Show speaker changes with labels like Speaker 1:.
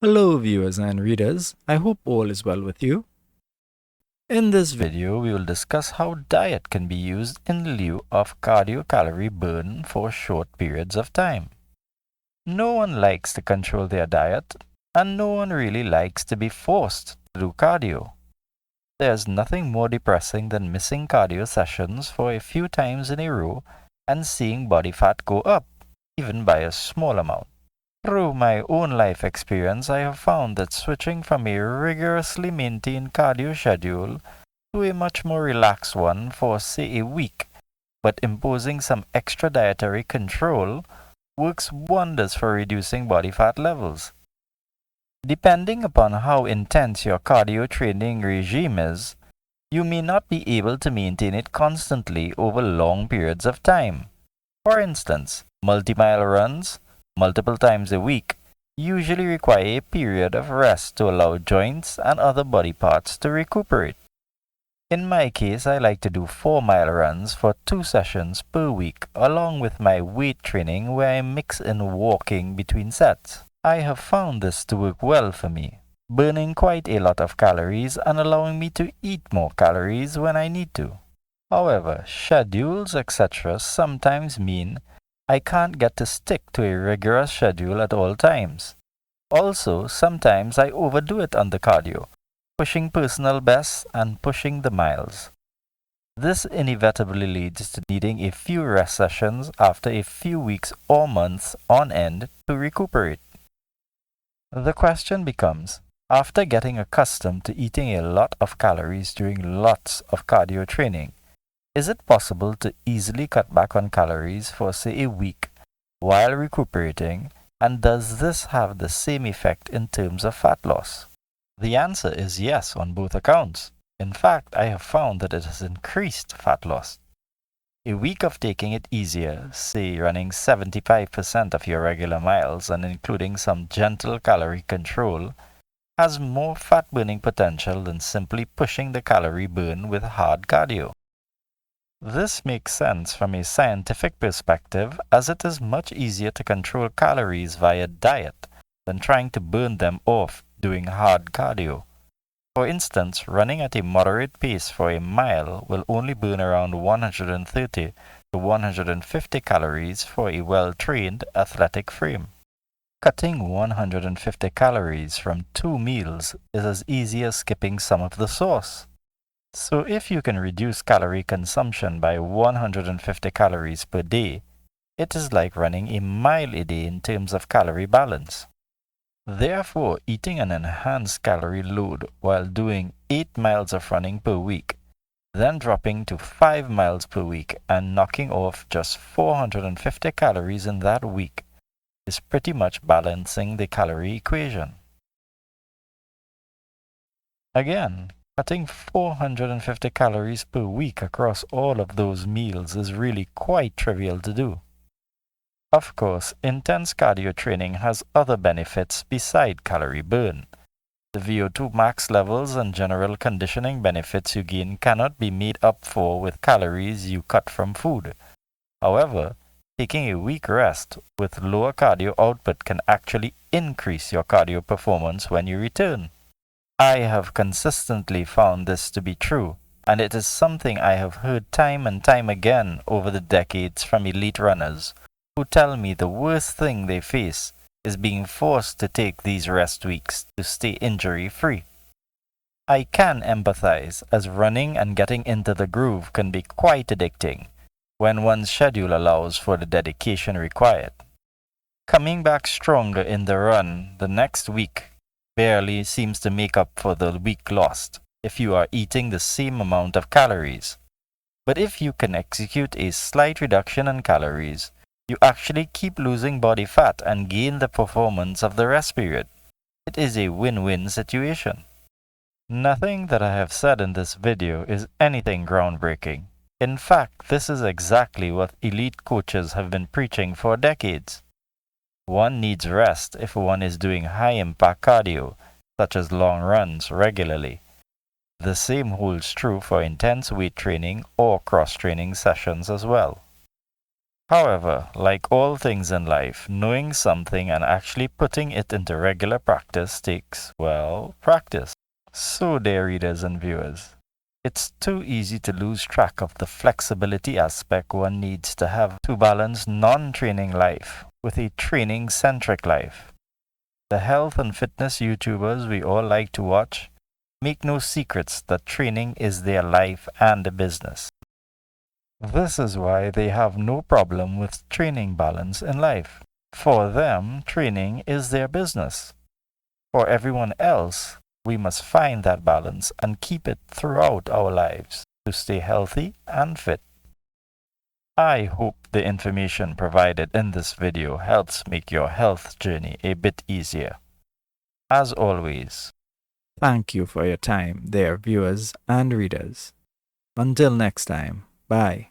Speaker 1: Hello viewers and readers, I hope all is well with you. In this video, we will discuss how diet can be used in lieu of cardio-calorie burn for short periods of time. No one likes to control their diet, and no one really likes to be forced to do cardio. There's nothing more depressing than missing cardio sessions for a few times in a row and seeing body fat go up, even by a small amount. Through my own life experience, I have found that switching from a rigorously maintained cardio schedule to a much more relaxed one for, say, a week, but imposing some extra dietary control, works wonders for reducing body fat levels. Depending upon how intense your cardio training regime is, you may not be able to maintain it constantly over long periods of time. For instance, multi-mile runs, multiple times a week, usually require a period of rest to allow joints and other body parts to recuperate. In my case, I like to do 4-mile runs for 2 sessions per week, along with my weight training where I mix in walking between sets. I have found this to work well for me, burning quite a lot of calories and allowing me to eat more calories when I need to. However, schedules, etc. sometimes mean I can't get to stick to a rigorous schedule at all times. Also, sometimes I overdo it on the cardio, pushing personal bests and pushing the miles. This inevitably leads to needing a few rest sessions after a few weeks or months on end to recuperate. The question becomes, after getting accustomed to eating a lot of calories during lots of cardio training, is it possible to easily cut back on calories for, say, a week while recuperating, and does this have the same effect in terms of fat loss? The answer is yes on both accounts. In fact, I have found that it has increased fat loss. A week of taking it easier, say running 75% of your regular miles and including some gentle calorie control, has more fat burning potential than simply pushing the calorie burn with hard cardio. This makes sense from a scientific perspective, as it is much easier to control calories via diet than trying to burn them off doing hard cardio. For instance, running at a moderate pace for a mile will only burn around 130 to 150 calories for a well-trained athletic frame. Cutting 150 calories from 2 meals is as easy as skipping some of the sauce. So if you can reduce calorie consumption by 150 calories per day, it is like running a mile a day in terms of calorie balance. Therefore, eating an enhanced calorie load while doing 8 miles of running per week, then dropping to 5 miles per week and knocking off just 450 calories in that week, is pretty much balancing the calorie equation. Again, cutting 450 calories per week across all of those meals is really quite trivial to do. Of course, intense cardio training has other benefits beside calorie burn. The VO2 max levels and general conditioning benefits you gain cannot be made up for with calories you cut from food. However, taking a week rest with lower cardio output can actually increase your cardio performance when you return. I have consistently found this to be true, and it is something I have heard time and time again over the decades from elite runners who tell me the worst thing they face is being forced to take these rest weeks to stay injury-free. I can empathize, as running and getting into the groove can be quite addicting when one's schedule allows for the dedication required. Coming back stronger in the run the next week barely seems to make up for the week lost if you are eating the same amount of calories. But if you can execute a slight reduction in calories, you actually keep losing body fat and gain the performance of the rest period. It is a win-win situation. Nothing that I have said in this video is anything groundbreaking. In fact, this is exactly what elite coaches have been preaching for decades. One needs rest if one is doing high-impact cardio, such as long runs, regularly. The same holds true for intense weight training or cross-training sessions as well. However, like all things in life, knowing something and actually putting it into regular practice takes, well, practice. So, dear readers and viewers, it's too easy to lose track of the flexibility aspect one needs to have to balance non-training life with a training-centric life. The health and fitness YouTubers we all like to watch make no secrets that training is their life and business. This is why they have no problem with training balance in life. For them, training is their business. For everyone else, we must find that balance and keep it throughout our lives to stay healthy and fit. I hope the information provided in this video helps make your health journey a bit easier. As always, thank you for your time, dear viewers and readers. Until next time, bye.